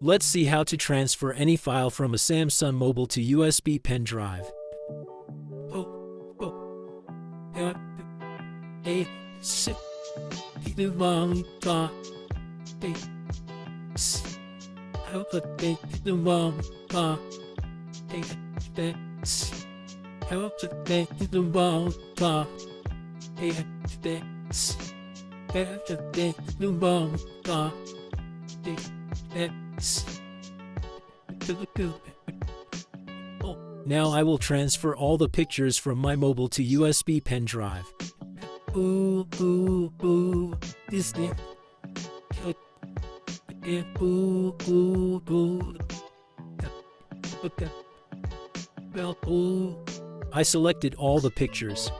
Let's see how to transfer any file from a Samsung Mobile to USB pen drive. Now I will transfer all the pictures from my mobile to USB pen drive. I selected all the pictures.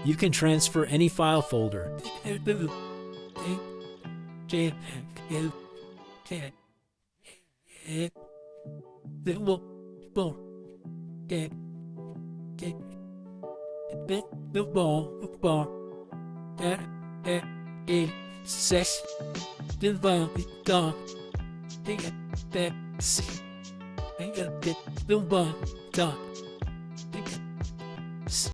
You can transfer any file folder.